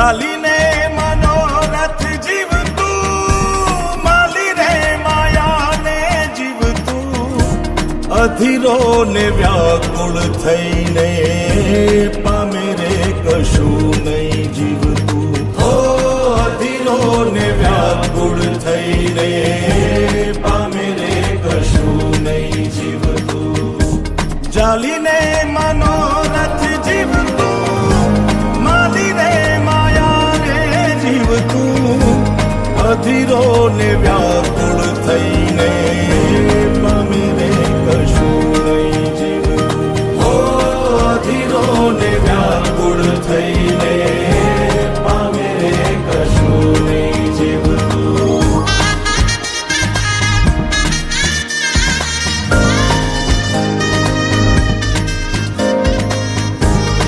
ચાલીને મનોરથ જીવતું, માલી રે માયાને જીવતું, અધીરો ને વ્યાકુળ થઈને પામે રે કશું નહીં જીવતું. ઓ અધીરો ને વ્યાકુળ થઈને પામે રે કશું નહીં જીવતું. ચાલીને મનોરથ જીવતું, માલી રે માયા રે જીવતું, અધીરો ને વ્યાકુળ થઈને પામે રે કશું નહીં જીવતું. ઓ અધીરો ને વ્યાકુળ થઈ